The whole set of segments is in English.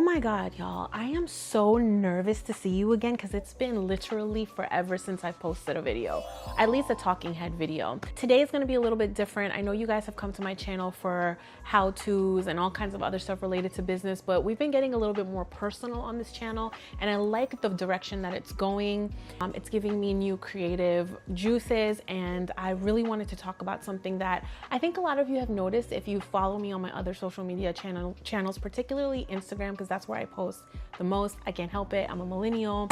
my God, y'all, I am so nervous to see you again because it's been literally forever since I posted a video, at least a talking head video. Today is going to be a little bit different. I know you guys have come to my channel for how-tos and all kinds of other stuff related to business, but we've been getting a little bit more personal on this channel, and I like the direction that it's going. It's giving me new creative juices, and I really wanted to talk about something that I think a lot of you have noticed if you follow me on my other social media channels, particularly Instagram, because that's where I post the most. I can't help it. I'm a millennial.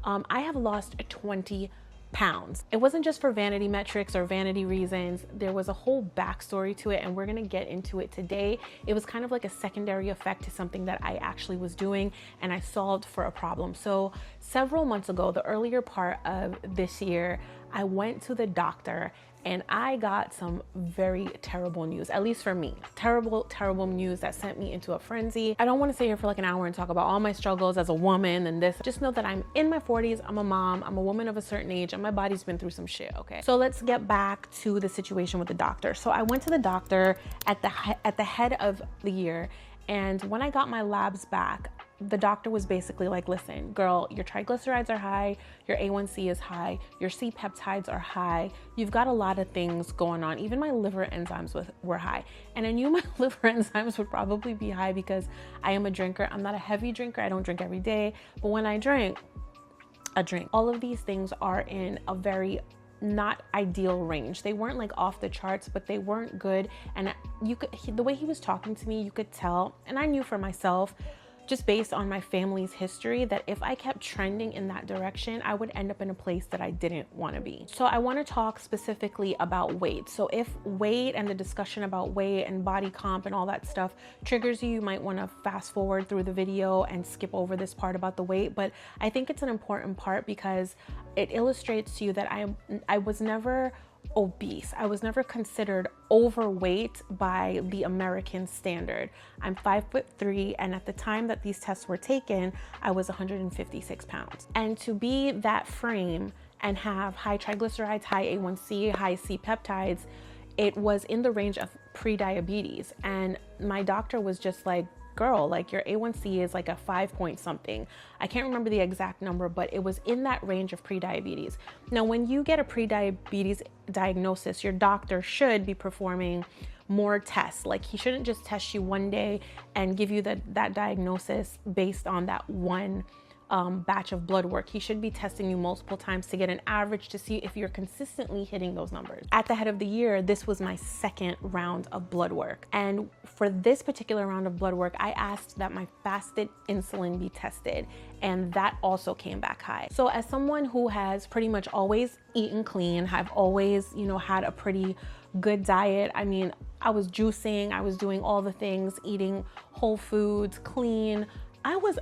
I have lost 20 pounds. It wasn't just for vanity metrics or vanity reasons. There was a whole backstory to it, and we're gonna get into it today. It was kind of like a secondary effect to something that I actually was doing, and I solved for a problem. So several months ago, the earlier part of this year, I went to the doctor and I got some very terrible news, at least for me. Terrible news that sent me into a frenzy. I don't want to sit here for like an hour and talk about all my struggles as a woman and this. Just know that I'm in my 40s, I'm a mom, I'm a woman of a certain age, and my body's been through some shit, okay? So let's get back to the situation with the doctor. So I went to the doctor at the head of the year, and when I got my labs back, the doctor was basically like, listen, girl, your triglycerides are high, your A1C is high, your C peptides are high, you've got a lot of things going on. Even my liver enzymes were high. And I knew my liver enzymes would probably be high because I am a drinker. I'm not a heavy drinker, I don't drink every day, but when I drink, I drink. All of these things are in a very not ideal range. They weren't like off the charts, but they weren't good. And the way he was talking to me, you could tell, and I knew for myself, just based on my family's history, that if I kept trending in that direction, I would end up in a place that I didn't want to be. So I want to talk specifically about weight. So if weight and the discussion about weight and body comp and all that stuff triggers you, you might want to fast forward through the video and skip over this part about the weight. But I think it's an important part because it illustrates to you that I was never obese. I was never considered overweight by the American standard. I'm 5'3", and at the time that these tests were taken, I was 156 pounds. And to be that frame and have high triglycerides, high A1C, high C peptides, it was in the range of pre-diabetes. And my doctor was just like, girl, like your A1C is like a 5 point something. I can't remember the exact number, but it was in that range of pre-diabetes. Now, when you get a pre-diabetes diagnosis, your doctor should be performing more tests. Like he shouldn't just test you one day and give you that diagnosis based on that one batch of blood work. He should be testing you multiple times to get an average to see if you're consistently hitting those numbers. At the head of the year, this was my second round of blood work. And for this particular round of blood work, I asked that my fasted insulin be tested, and that also came back high. So as someone who has pretty much always eaten clean, I've always, had a pretty good diet. I mean, I was juicing, I was doing all the things, eating whole foods, clean. I was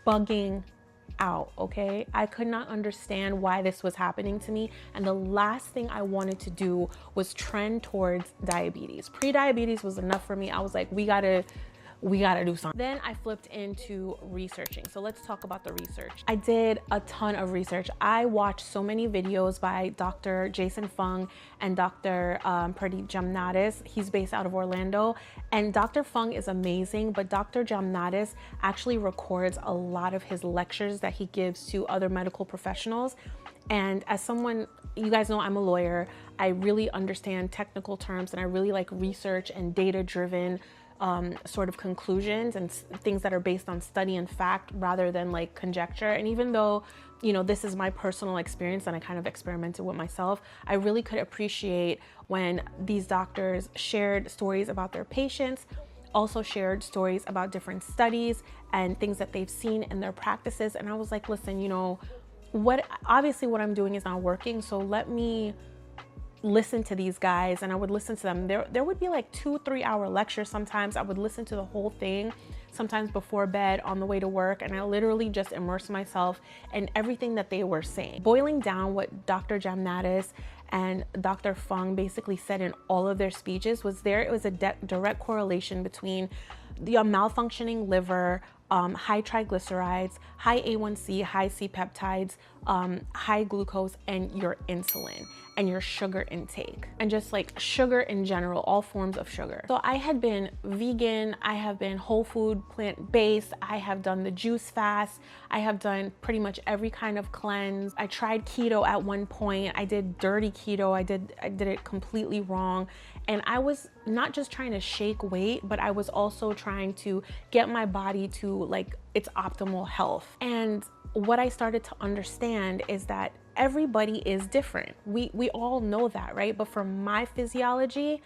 bugging out, okay? I could not understand why this was happening to me, and the last thing I wanted to do was trend towards diabetes. Pre-diabetes was enough for me. I was like, we gotta do something. Then I flipped into researching. So let's talk about the research. I did a ton of research. I watched so many videos by Dr. Jason Fung and Dr. Pradeep Jamnadas. He's based out of Orlando. And Dr. Fung is amazing, but Dr. Jamnadas actually records a lot of his lectures that he gives to other medical professionals. And as someone, you guys know I'm a lawyer, I really understand technical terms, and I really like research and data-driven sort of conclusions and things that are based on study and fact rather than like conjecture. And even though, this is my personal experience and I kind of experimented with myself, I really could appreciate when these doctors shared stories about their patients, also shared stories about different studies and things that they've seen in their practices. And I was like, listen, obviously what I'm doing is not working, so let me listen to these guys. And I would listen to them. There would be like 2-3 hour lectures. Sometimes I would listen to the whole thing, sometimes before bed, on the way to work, and I literally just immersed myself in everything that they were saying. Boiling down what Dr. Jamnadas and Dr. Fung basically said in all of their speeches was it was a direct correlation between the malfunctioning liver, high triglycerides, high A1C, high C peptides, high glucose, and your insulin and your sugar intake, and just like sugar in general, all forms of sugar. So I had been vegan, I have been whole food, plant-based, I have done the juice fast, I have done pretty much every kind of cleanse. I tried keto at one point, I did dirty keto, I did it completely wrong. And I was not just trying to shake weight, but I was also trying to get my body to like its optimal health. And what I started to understand is that everybody is different. We all know that, right? But for my physiology,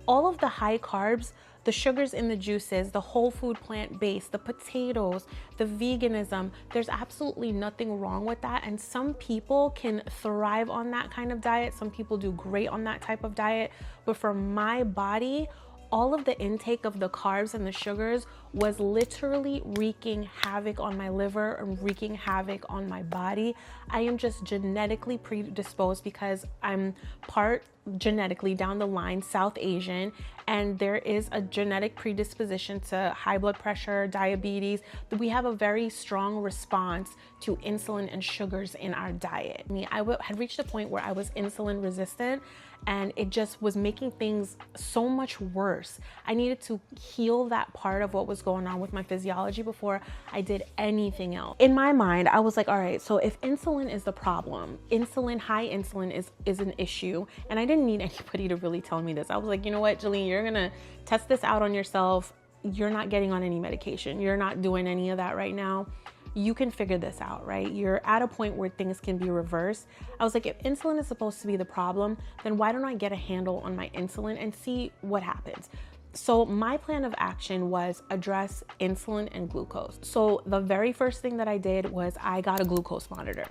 all of the high carbs, the sugars in the juices, the whole food plant-based, the potatoes, the veganism, there's absolutely nothing wrong with that. And some people can thrive on that kind of diet. Some people do great on that type of diet. But for my body, all of the intake of the carbs and the sugars was literally wreaking havoc on my liver and wreaking havoc on my body. I am just genetically predisposed because I'm part genetically down the line South Asian, and there is a genetic predisposition to high blood pressure, diabetes. We have a very strong response to insulin and sugars in our diet. I had reached a point where I was insulin resistant, and it just was making things so much worse. I needed to heal that part of what was going on with my physiology before I did anything else. In my mind, I was like, all right, so if insulin is the problem, high insulin is an issue, and I didn't need anybody to really tell me this. I was like, you know what, Jillian, you're gonna test this out on yourself. You're not getting on any medication. You're not doing any of that right now. You can figure this out, right? You're at a point where things can be reversed. I was like, if insulin is supposed to be the problem, then why don't I get a handle on my insulin and see what happens? So my plan of action was address insulin and glucose. So the very first thing that I did was I got a glucose monitor.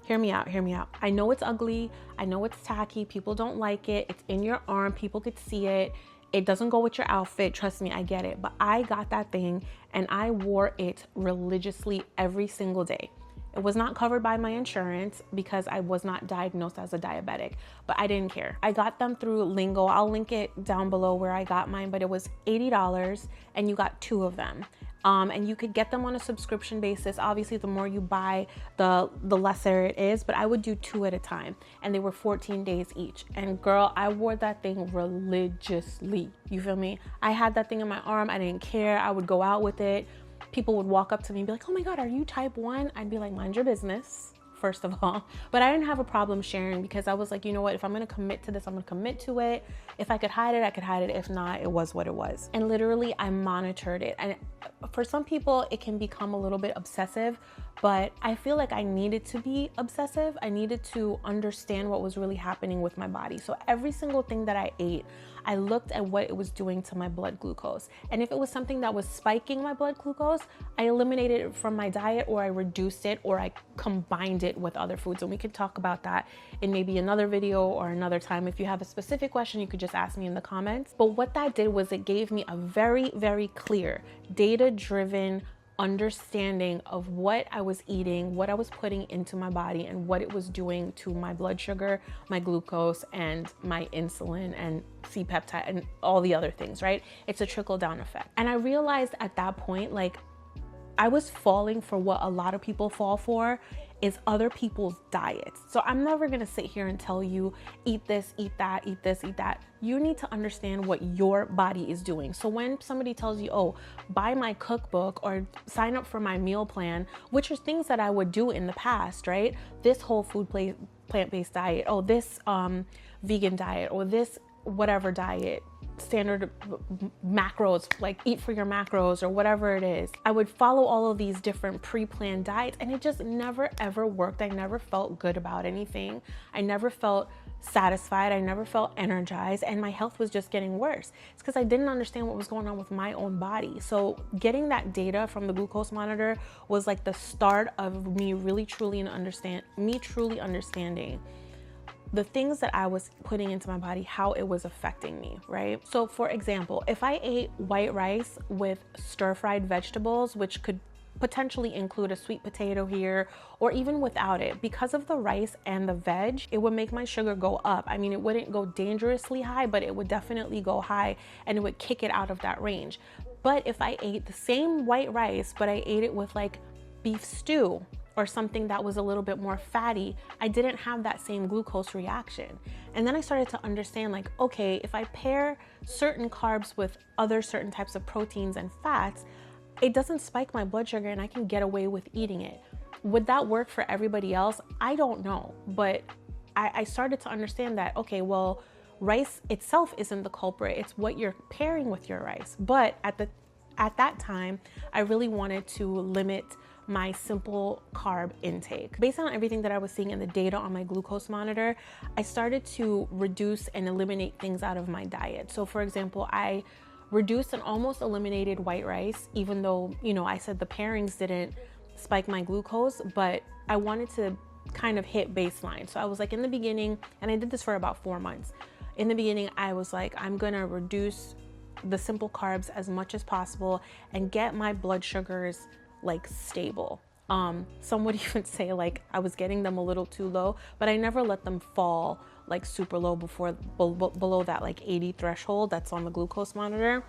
Hear me out, hear me out. I know it's ugly. I know it's tacky. People don't like it. It's in your arm. People could see it. It doesn't go with your outfit. Trust me, I get it. But I got that thing and I wore it religiously every single day. It was not covered by my insurance because I was not diagnosed as a diabetic, but I didn't care. I got them through Lingo. I'll link it down below where I got mine, but it was $80 and you got 2 of them. And you could get them on a subscription basis. Obviously, the more you buy, the lesser it is, but I would do 2 at a time. And they were 14 days each. And girl, I wore that thing religiously. You feel me? I had that thing in my arm. I didn't care. I would go out with it. People would walk up to me and be like, oh my God, are you type 1? I'd be like, mind your business, first of all. But I didn't have a problem sharing because I was like, you know what? If I'm going to commit to this, I'm going to commit to it. If I could hide it, I could hide it. If not, it was what it was. And literally, I monitored it. And for some people, it can become a little bit obsessive, but I feel like I needed to be obsessive. I needed to understand what was really happening with my body. So every single thing that I ate, I looked at what it was doing to my blood glucose. And if it was something that was spiking my blood glucose, I eliminated it from my diet, or I reduced it, or I combined it with other foods. And we could talk about that in maybe another video or another time. If you have a specific question, you could just ask me in the comments. But what that did was it gave me a very, very clear, data-driven understanding of what I was eating, what I was putting into my body, and what it was doing to my blood sugar, my glucose, and my insulin and C-peptide and all the other things, right? It's a trickle-down effect. And I realized at that point, like, I was falling for what a lot of people fall for, is other people's diets. So I'm never gonna sit here and tell you, eat this, eat that, eat this, eat that. You need to understand what your body is doing. So when somebody tells you, oh, buy my cookbook or sign up for my meal plan, which are things that I would do in the past, right? This whole food plant-based diet, oh, this vegan diet, or this whatever diet, standard macros, like eat for your macros or whatever it is. I would follow all of these different pre-planned diets, and it just never ever worked. I never felt good about anything. I never felt satisfied. I never felt energized, and my health was just getting worse. It's because I didn't understand what was going on with my own body. So getting that data from the glucose monitor was like the start of me really truly understanding the things that I was putting into my body, how it was affecting me, right? So for example, if I ate white rice with stir-fried vegetables, which could potentially include a sweet potato here, or even without it, because of the rice and the veg, it would make my sugar go up. I mean, it wouldn't go dangerously high, but it would definitely go high, and it would kick it out of that range. But if I ate the same white rice, but I ate it with like beef stew or something that was a little bit more fatty, I didn't have that same glucose reaction. And then I started to understand, like, okay, if I pair certain carbs with other certain types of proteins and fats, it doesn't spike my blood sugar and I can get away with eating it. Would that work for everybody else? I don't know. But I started to understand that, okay, well, rice itself isn't the culprit. It's what you're pairing with your rice. But at that time, I really wanted to limit my simple carb intake. Based on everything that I was seeing in the data on my glucose monitor, I started to reduce and eliminate things out of my diet. So for example, I reduced and almost eliminated white rice, even though, you know, I said the pairings didn't spike my glucose, but I wanted to kind of hit baseline. So I was like, in the beginning, and I did this for about 4 months. In the beginning, I was like, I'm gonna reduce the simple carbs as much as possible and get my blood sugars like stable. Some would even say like I was getting them a little too low, but I never let them fall like super low below that like 80 threshold that's on the glucose monitor.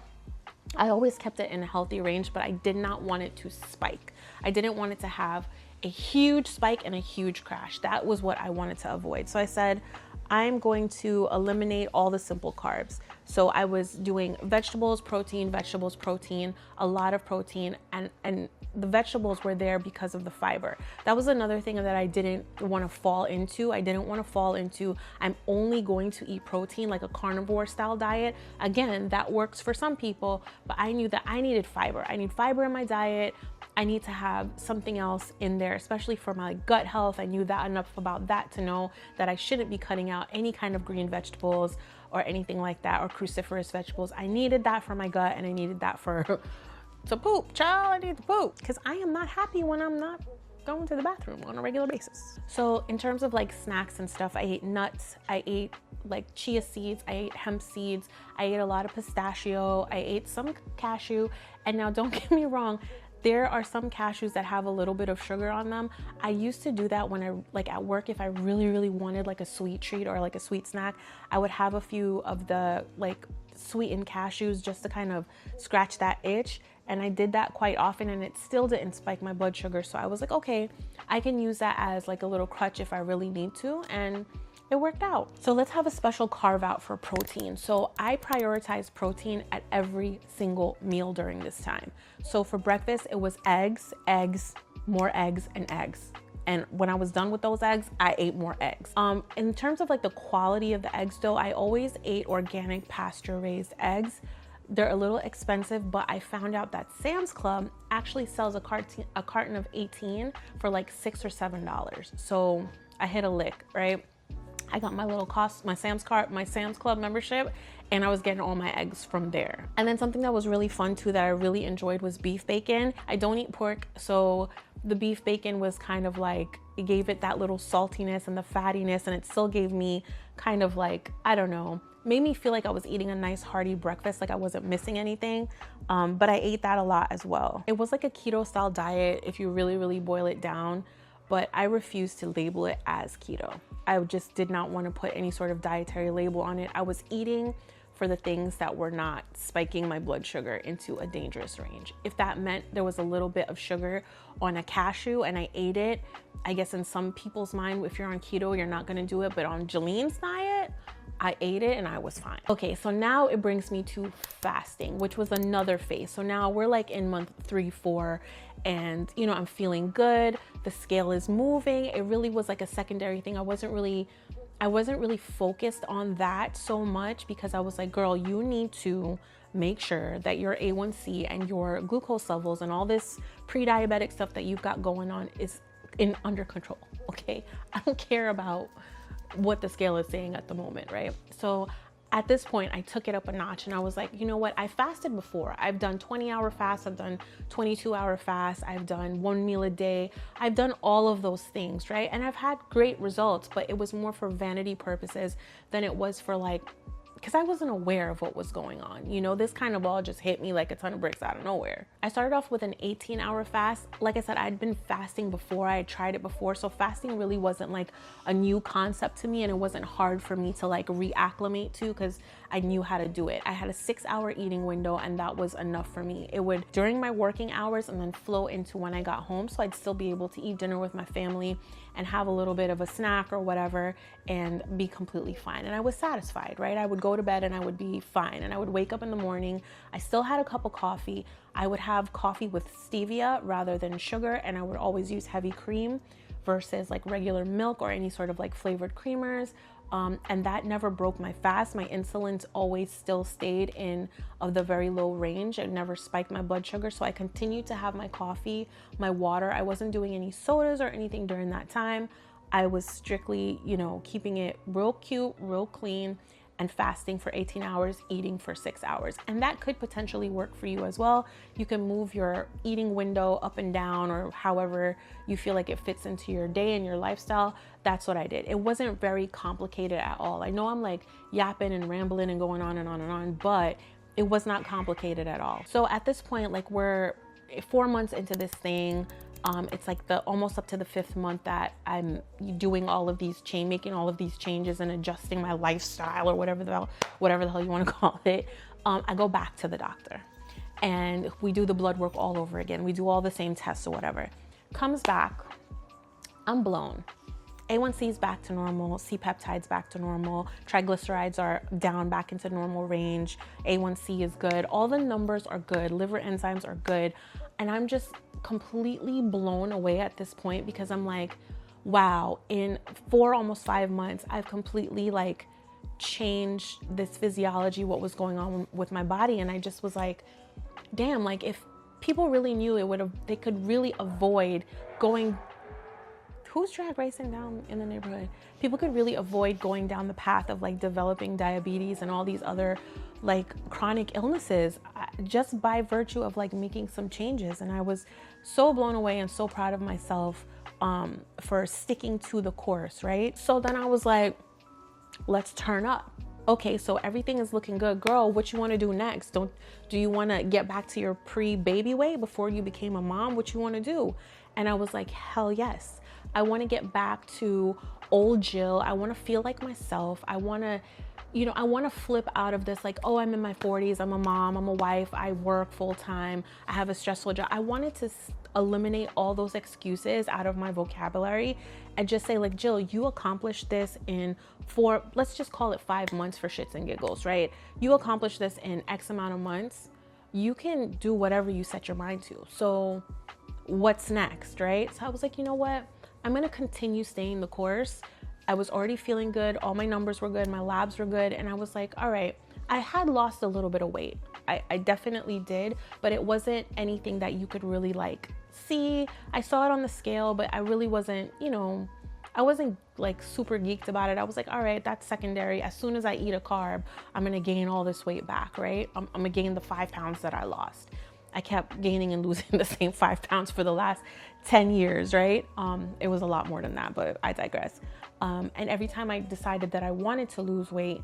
I always kept it in a healthy range, but I did not want it to spike. I didn't want it to have a huge spike and a huge crash. That was what I wanted to avoid. So I said, I'm going to eliminate all the simple carbs. So I was doing vegetables, protein, a lot of protein, and the vegetables were there because of the fiber. That was another thing that I didn't want to fall into. I didn't want to fall into, I'm only going to eat protein, like a carnivore style diet. Again, that works for some people, but I knew that I needed fiber. I need fiber in my diet. I need to have something else in there, especially for my gut health. I knew that enough about that to know that I shouldn't be cutting out any kind of green vegetables or anything like that, or cruciferous vegetables. I needed that for my gut, and I needed that for to poop, child. I need to poop because I am not happy when I'm not going to the bathroom on a regular basis. So in terms of like snacks and stuff, I ate nuts, I ate like chia seeds, I ate hemp seeds, I ate a lot of pistachio, I ate some cashew. And now don't get me wrong, there are some cashews that have a little bit of sugar on them. I used to do that when I, like at work, if I really wanted like a sweet treat or like a sweet snack, I would have a few of the like sweetened cashews just to kind of scratch that itch. And I did that quite often, and it still didn't spike my blood sugar. So I was like, okay, I can use that as like a little crutch if I really need to. And it worked out. So let's have a special carve out for protein. So I prioritize protein at every single meal during this time. So for breakfast, it was eggs, more eggs, and eggs. And when I was done with those eggs, I ate more eggs. In terms of like the quality of the eggs though, I always ate organic pasture raised eggs. They're a little expensive, but I found out that Sam's Club actually sells a carton of 18 for like $6 or $7. So I hit a lick, right? I got my little my Sam's Club membership, and I was getting all my eggs from there. And then something that was really fun too that I really enjoyed was beef bacon. I don't eat pork, so the beef bacon was kind of like, it gave it that little saltiness and the fattiness, and it still gave me kind of like, I don't know, made me feel like I was eating a nice hearty breakfast, like I wasn't missing anything. But I ate that a lot as well. It was like a keto style diet if you really boil it down, but I refused to label it as keto. I just did not want to put any sort of dietary label on it. I was eating for the things that were not spiking my blood sugar into a dangerous range. If that meant there was a little bit of sugar on a cashew and I ate it, I guess in some people's mind, if you're on keto, you're not gonna do it, but on Jalene's diet, I ate it and I was fine. Okay, so now it brings me to fasting, which was another phase. So now we're like in month 3, 4, and you know, I'm feeling good. The scale is moving. It really was like a secondary thing. I wasn't really focused on that so much because I was like, girl, you need to make sure that your A1C and your glucose levels and all this pre-diabetic stuff that you've got going on is under control, okay? I don't care about what the scale is saying at the moment, right? So at this point, I took it up a notch and I was like, you know what? I fasted before. I've done 20-hour fasts. I've done 22-hour fasts. I've done 1 meal a day. I've done all of those things, right? And I've had great results, but it was more for vanity purposes than it was for like, because I wasn't aware of what was going on. You know, this kind of all just hit me like a ton of bricks out of nowhere. I started off with an 18-hour fast. Like I said, I'd been fasting before. I had tried it before. So fasting really wasn't like a new concept to me, and it wasn't hard for me to like reacclimate to because I knew how to do it. I had a 6-hour eating window, and that was enough for me. It would during my working hours and then flow into when I got home, so I'd still be able to eat dinner with my family and have a little bit of a snack or whatever and be completely fine. And I was satisfied, right? I would go to bed and I would be fine, and I would wake up in the morning. I still had a cup of coffee. I would have coffee with stevia rather than sugar, and I would always use heavy cream versus like regular milk or any sort of like flavored creamers. And that never broke my fast. My insulin's always still stayed in of the very low range. It never spiked my blood sugar. So I continued to have my coffee, my water. I wasn't doing any sodas or anything during that time. I was strictly, keeping it real cute, real clean, and fasting for 18 hours, eating for 6 hours. And that could potentially work for you as well. You can move your eating window up and down, or however you feel like it fits into your day and your lifestyle. That's what I did. It wasn't very complicated at all. I know I'm like yapping and rambling and going on and on and on, but it was not complicated at all. So at this point, like we're 4 months into this thing. It's like almost up to the 5th month that I'm doing all of these making all of these changes and adjusting my lifestyle or whatever the hell you want to call it. I go back to the doctor and we do the blood work all over again. We do all the same tests or whatever. Comes back, I'm blown. A1C is back to normal, C-peptide's back to normal, triglycerides are down back into normal range, A1C is good, all the numbers are good, liver enzymes are good, and I'm just completely blown away at this point because I'm like, wow, in 4, almost 5 months, I've completely like changed this physiology, what was going on with my body. And I just was like, damn, like if people really knew they could really avoid going, who's drag racing down in the neighborhood? People could really avoid going down the path of like developing diabetes and all these other like chronic illnesses just by virtue of like making some changes. And I was so blown away and so proud of myself for sticking to the course, right? So then I was like, let's turn up. Okay, so everything is looking good. Girl, what you want to do next? Do you want to get back to your pre-baby weight before you became a mom? What you want to do? And I was like, hell yes. I want to get back to old Jill. I want to feel like myself. I want to flip out of this like, oh, I'm in my 40s. I'm a mom. I'm a wife. I work full time. I have a stressful job. I wanted to eliminate all those excuses out of my vocabulary and just say like, Jill, you accomplished this in let's just call it 5 months for shits and giggles, right? You accomplished this in X amount of months. You can do whatever you set your mind to. So what's next, right? So I was like, you know what? I'm going to continue staying the course. I was already feeling good. All my numbers were good. My labs were good. And I was like, all right, I had lost a little bit of weight. I definitely did, but it wasn't anything that you could really like see. I saw it on the scale, but I really wasn't, I wasn't like super geeked about it. I was like, all right, that's secondary. As soon as I eat a carb, I'm going to gain all this weight back, right? I'm going to gain the 5 pounds that I lost. I kept gaining and losing the same 5 pounds for the last 10 years, right? It was a lot more than that, but I digress. And every time I decided that I wanted to lose weight,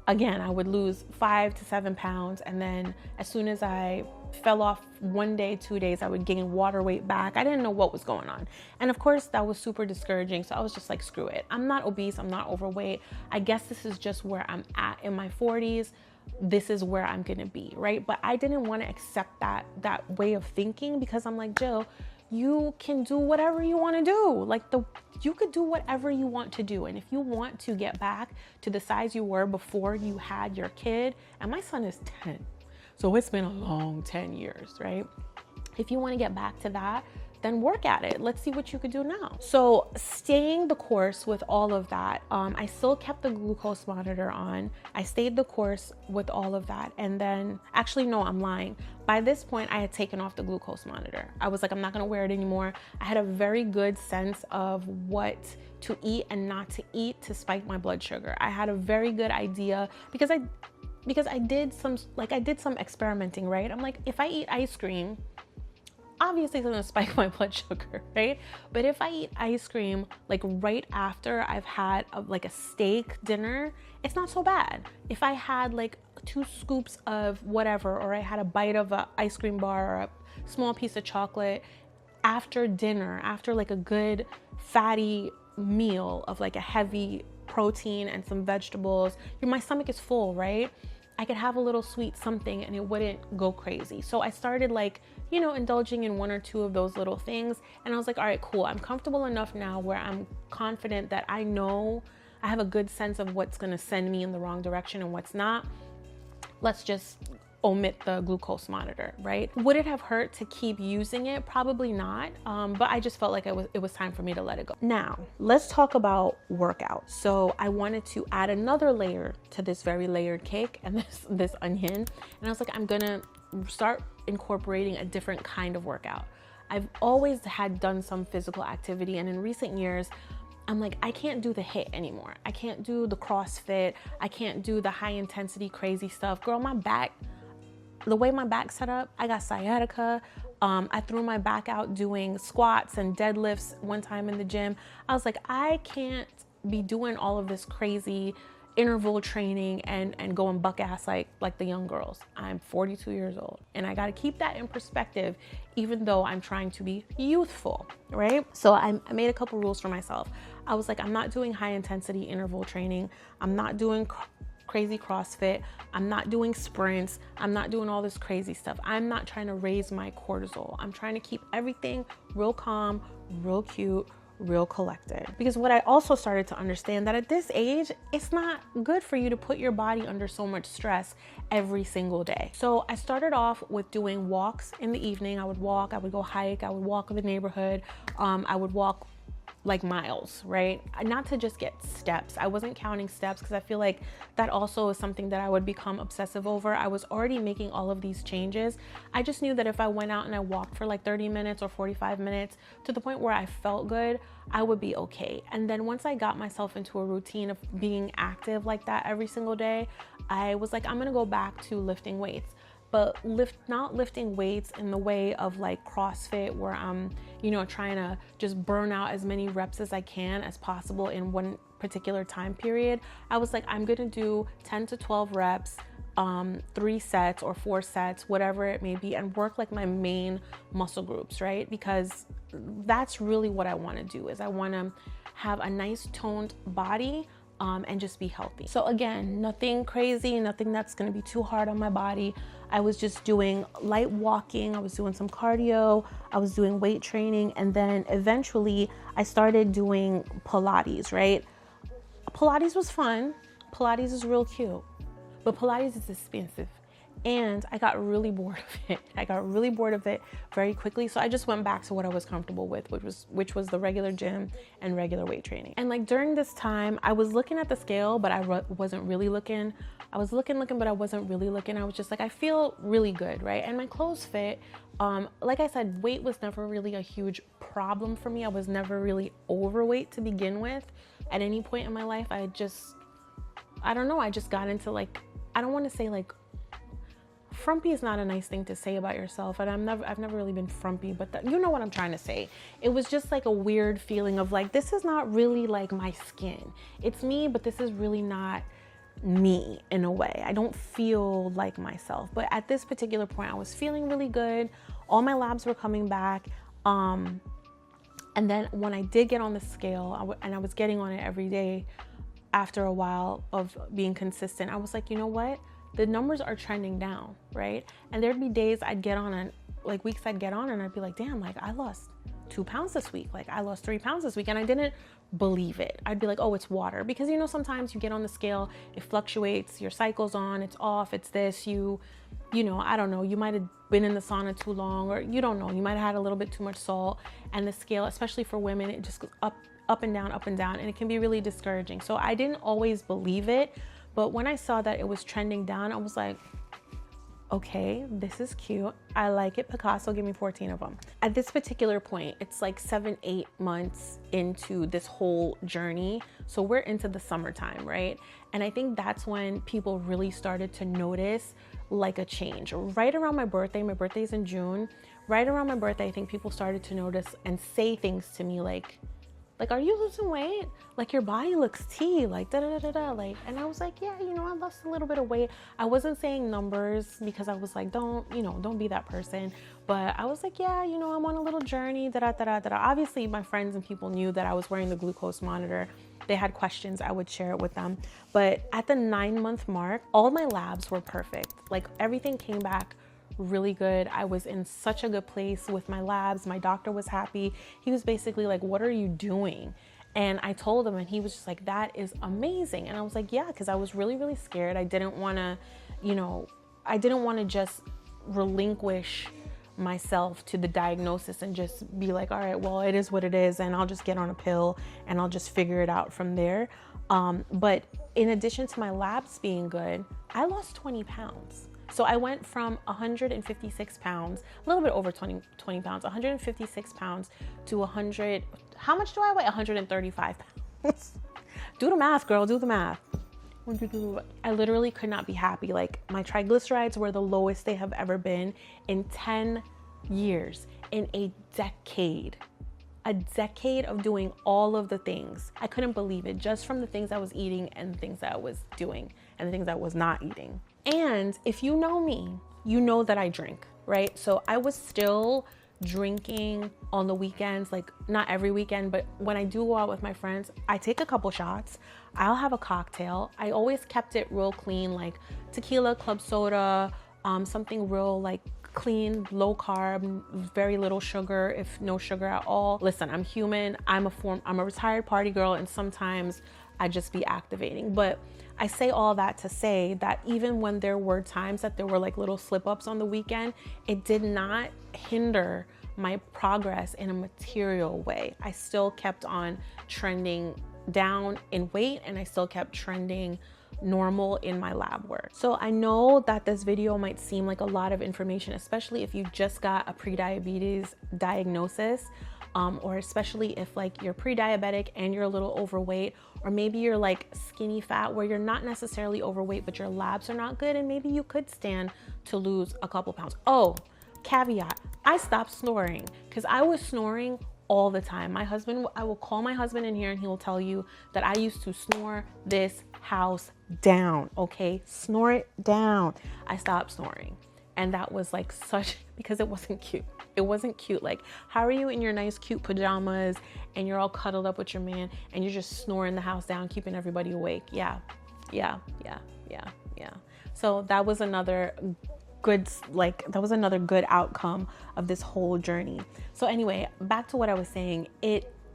again, I would lose 5 to 7 pounds. And then as soon as I fell off 1 day, 2 days, I would gain water weight back. I didn't know what was going on. And of course, that was super discouraging. So I was just like, screw it. I'm not obese. I'm not overweight. I guess this is just where I'm at in my 40s. This is where I'm going to be, right? But I didn't want to accept that way of thinking because I'm like, Jill, you can do whatever you want to do. Like you could do whatever you want to do. And if you want to get back to the size you were before you had your kid, and my son is 10, so it's been a long 10 years, right? If you want to get back to that, then work at it. Let's see what you could do now. So staying the course with all of that, I still kept the glucose monitor on. I stayed the course with all of that. And then, actually, no, I'm lying. By this point, I had taken off the glucose monitor. I was like, I'm not gonna wear it anymore. I had a very good sense of what to eat and not to eat to spike my blood sugar. I had a very good idea because I did some experimenting, right? I'm like, if I eat ice cream, obviously it's gonna spike my blood sugar, right? But if I eat ice cream like right after I've had a steak dinner, it's not so bad. If I had like 2 scoops of whatever, or I had a bite of an ice cream bar or a small piece of chocolate after dinner, after like a good fatty meal of like a heavy protein and some vegetables, my stomach is full, right? I could have a little sweet something and it wouldn't go crazy. So I started like, you know, indulging in one or two of those little things. And I was like, all right, cool. I'm comfortable enough now where I'm confident that I know I have a good sense of what's going to send me in the wrong direction and what's not. Let's just omit the glucose monitor, right? Would it have hurt to keep using it? Probably not. But I just felt like it was time for me to let it go. Now, let's talk about workouts. So I wanted to add another layer to this very layered cake and this onion. And I was like, I'm gonna start incorporating a different kind of workout. I've always had done some physical activity, and in recent years, I'm like, I can't do the HIIT anymore. I can't do the CrossFit. I can't do the high intensity crazy stuff. Girl, my back, the way my back's set up, I got sciatica. I threw my back out doing squats and deadlifts one time in the gym. I was like, I can't be doing all of this crazy interval training and going buck ass like the young girls. I'm 42 years old, and I got to keep that in perspective, even though I'm trying to be youthful, right? So I made a couple rules for myself. I was like, I'm not doing high intensity interval training. I'm not doing crazy CrossFit. I'm not doing sprints. I'm not doing all this crazy stuff. I'm not trying to raise my cortisol. I'm trying to keep everything real calm, real cute, real collected. Because what I also started to understand that at this age, it's not good for you to put your body under so much stress every single day. So I started off with doing walks in the evening. I would walk, I would go hike, I would walk in the neighborhood. I would walk like miles, right? Not to just get steps. I wasn't counting steps because I feel like that also is something that I would become obsessive over. I was already making all of these changes. I just knew that if I went out and I walked for like 30 minutes or 45 minutes to the point where I felt good, I would be okay. And then once I got myself into a routine of being active like that every single day, I was like, I'm gonna go back to lifting weights. But not lifting weights in the way of like CrossFit, where I'm, you know, trying to just burn out as many reps as I can as possible in one particular time period. I was like, I'm gonna do 10 to 12 reps, 3 sets or 4 sets, whatever it may be, and work like my main muscle groups, right? Because that's really what I want to do. Is I want to have a nice toned body, and just be healthy. So again, nothing crazy, nothing that's gonna be too hard on my body. I was just doing light walking, I was doing some cardio, I was doing weight training, and then eventually I started doing Pilates, right? Pilates was fun, Pilates is real cute, but Pilates is expensive. And I got really bored of it. I got really bored of it very quickly. So I just went back to what I was comfortable with, which was the regular gym and regular weight training. And like during this time, I was looking at the scale, but I wasn't really looking. I was looking, but I wasn't really looking. I was just like, I feel really good, right? And my clothes fit. Like I said, weight was never really a huge problem for me. I was never really overweight to begin with. At any point in my life, I don't know, I just got into like, I don't want to say like, frumpy is not a nice thing to say about yourself, and I've never really been frumpy, but you know what I'm trying to say. It was just like a weird feeling of like, this is not really like my skin. It's me, but this is really not me in a way. I don't feel like myself. But at this particular point, I was feeling really good. All my labs were coming back. And then when I did get on the scale, and I was getting on it every day after a while of being consistent, I was like, you know what? The numbers are trending down, right? And there'd be days I'd get on and like weeks I'd get on and I'd be like, damn, like I lost 2 pounds this week. Like I lost 3 pounds this week. And I didn't believe it. I'd be like, oh, it's water. Because you know, sometimes you get on the scale, it fluctuates, your cycle's on, it's off, it's this, you know, I don't know, you might've been in the sauna too long, or you don't know, you might've had a little bit too much salt, and the scale, especially for women, it just goes up and down, and it can be really discouraging. So I didn't always believe it. But when I saw that it was trending down, I was like, okay, this is cute. I like it. Picasso, give me 14 of them. At this particular point, it's like 7-8 months into this whole journey. So we're into the summertime, right? And I think that's when people really started to notice like a change. Right around my birthday's in June. Right around my birthday, I think people started to notice and say things to me like, Like, are you losing weight? Like, your body looks tea, like, da da da da. Like, and I was like, yeah, you know, I lost a little bit of weight. I wasn't saying numbers because I was like, don't be that person. But I was like, yeah, you know, I'm on a little journey, da da da da da. Obviously, my friends and people knew that I was wearing the glucose monitor. They had questions, I would share it with them. But at the 9-month mark, all my labs were perfect. Like, everything came back really good. I was in such a good place with my labs. My doctor was happy. He was basically like, what are you doing? And I told him, and he was just like, that is amazing. And I was like, yeah, because I was really, really scared. I didn't want to just relinquish myself to the diagnosis and just be like, all right, well, it is what it is, and I'll just get on a pill and I'll just figure it out from there. But in addition to my labs being good, I lost 20 pounds. So I went from 156 pounds, a little bit over 20 pounds, 156 pounds to 100. How much do I weigh? 135 pounds. Do the math, girl, do the math. I literally could not be happy. Like, my triglycerides were the lowest they have ever been in 10 years, in a decade of doing all of the things. I couldn't believe it, just from the things I was eating and the things that I was doing and the things I was not eating. And if you know me, you know that I drink, right? So I was still drinking on the weekends, like not every weekend, but when I do go out with my friends, I take a couple shots. I'll have a cocktail. I always kept it real clean, like tequila, club soda, something real like clean, low carb, very little sugar, if no sugar at all. Listen, I'm human. I'm a retired party girl, and sometimes I just be activating. But I say all that to say that even when there were times that there were like little slip ups on the weekend, it did not hinder my progress in a material way. I still kept on trending down in weight, and I still kept trending normal in my lab work. So I know that this video might seem like a lot of information, especially if you just got a prediabetes diagnosis, or especially if like you're pre-diabetic and you're a little overweight, or maybe you're like skinny fat where you're not necessarily overweight, but your labs are not good, and maybe you could stand to lose a couple pounds. Oh, caveat, I stopped snoring because I was snoring all the time. I will call my husband in here and he will tell you that I used to snore this house down, okay? Snore it down. I stopped snoring. And that was like because it wasn't cute. It wasn't cute. Like, how are you in your nice, cute pajamas and you're all cuddled up with your man and you're just snoring the house down, keeping everybody awake? Yeah. So that was another good outcome of this whole journey. So anyway, back to what I was saying.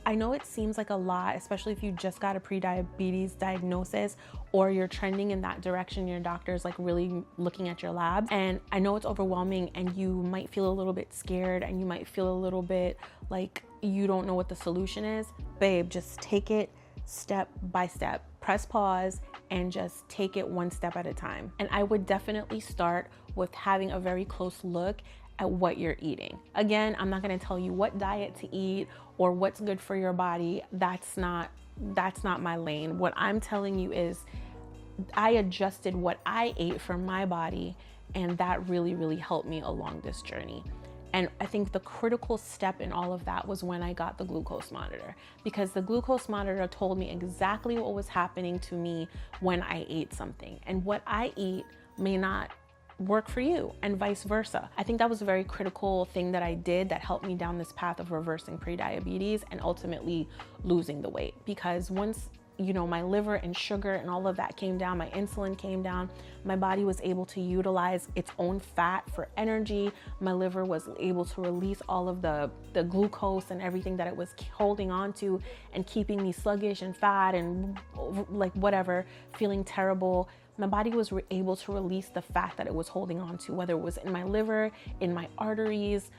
I know it seems like a lot, especially if you just got a pre-diabetes diagnosis or you're trending in that direction, your doctor's like really looking at your labs. And I know it's overwhelming and you might feel a little bit scared and you might feel a little bit like you don't know what the solution is. Babe, just take it step by step. Press pause and just take it one step at a time. And I would definitely start with having a very close look at what you're eating. Again, I'm not gonna tell you what diet to eat or what's good for your body. That's not my lane. What I'm telling you is I adjusted what I ate for my body, and that really, really helped me along this journey. And I think the critical step in all of that was when I got the glucose monitor, because the glucose monitor told me exactly what was happening to me when I ate something, and what I eat may not work for you, and vice versa. I think that was a very critical thing that I did that helped me down this path of reversing prediabetes and ultimately losing the weight. Because once, you know, my liver and sugar and all of that came down, my insulin came down, my body was able to utilize its own fat for energy. My liver was able to release all of the glucose and everything that it was holding on to and keeping me sluggish and fat and like whatever, feeling terrible. My body was able to release the fat that it was holding on to, whether it was in my liver, in my arteries,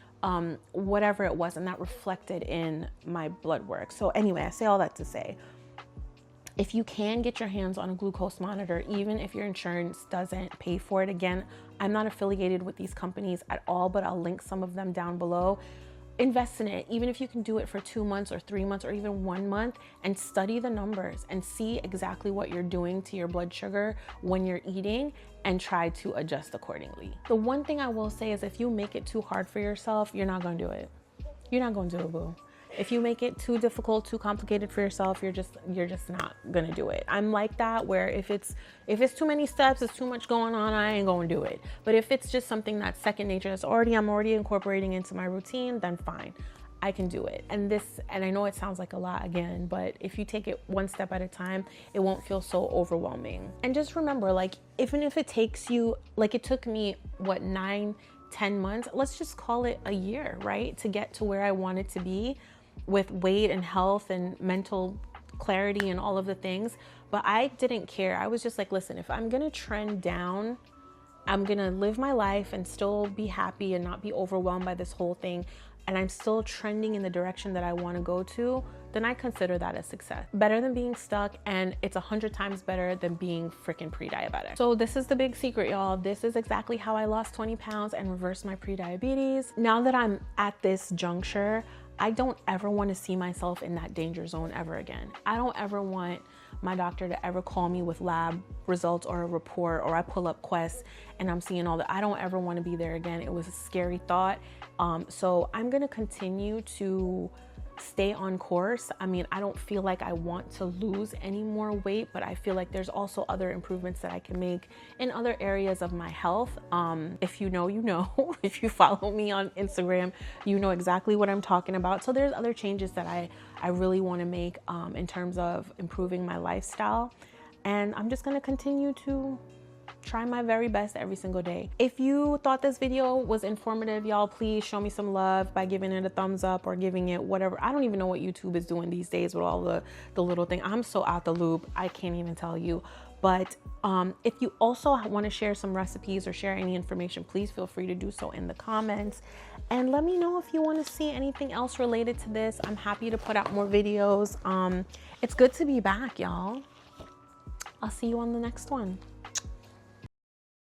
whatever it was, and that reflected in my blood work. So anyway, I say all that to say, if you can get your hands on a glucose monitor, even if your insurance doesn't pay for it, again, I'm not affiliated with these companies at all, but I'll link some of them down below. Invest in it, even if you can do it for 2 months or 3 months or even 1 month, and study the numbers and see exactly what you're doing to your blood sugar when you're eating and try to adjust accordingly. The one thing I will say is if you make it too hard for yourself, you're not gonna do it. You're not gonna do it, boo. If you make it too difficult, too complicated for yourself, you're just not gonna do it. I'm like that, where if it's too many steps, it's too much going on, I ain't gonna do it. But if it's just something that's second nature, I'm already incorporating into my routine, then fine, I can do it. And I know it sounds like a lot again, but if you take it one step at a time, it won't feel so overwhelming. And just remember, like, even if it takes you, like it took me, what, 9-10 months, let's just call it a year, right, to get to where I wanted to be with weight and health and mental clarity and all of the things. But I didn't care. I was just like, listen, if I'm gonna trend down, I'm gonna live my life and still be happy and not be overwhelmed by this whole thing, and I'm still trending in the direction that I want to go to, then I consider that a success. Better than being stuck, and it's 100 times better than being freaking pre-diabetic. So this is the big secret, y'all. This is exactly how I lost 20 pounds and reversed my pre-diabetes. Now that I'm at this juncture, I don't ever want to see myself in that danger zone ever again. I don't ever want my doctor to ever call me with lab results or a report, or I pull up Quest and I'm seeing all that. I don't ever want to be there again. It was a scary thought. So I'm going to continue to stay on course. I mean, I don't feel like I want to lose any more weight, but I feel like there's also other improvements that I can make in other areas of my health. If you know, you know. If you follow me on Instagram, you know exactly what I'm talking about. So there's other changes that I really want to make in terms of improving my lifestyle. And I'm just going to continue to try my very best every single day. If you thought this video was informative, y'all, please show me some love by giving it a thumbs up or giving it whatever. I don't even know what YouTube is doing these days with all the little thing. I'm so out the loop, I can't even tell you. But if you also want to share some recipes or share any information, please feel free to do so in the comments. And let me know if you want to see anything else related to this. I'm happy to put out more videos. It's good to be back, y'all. I'll see you on the next one.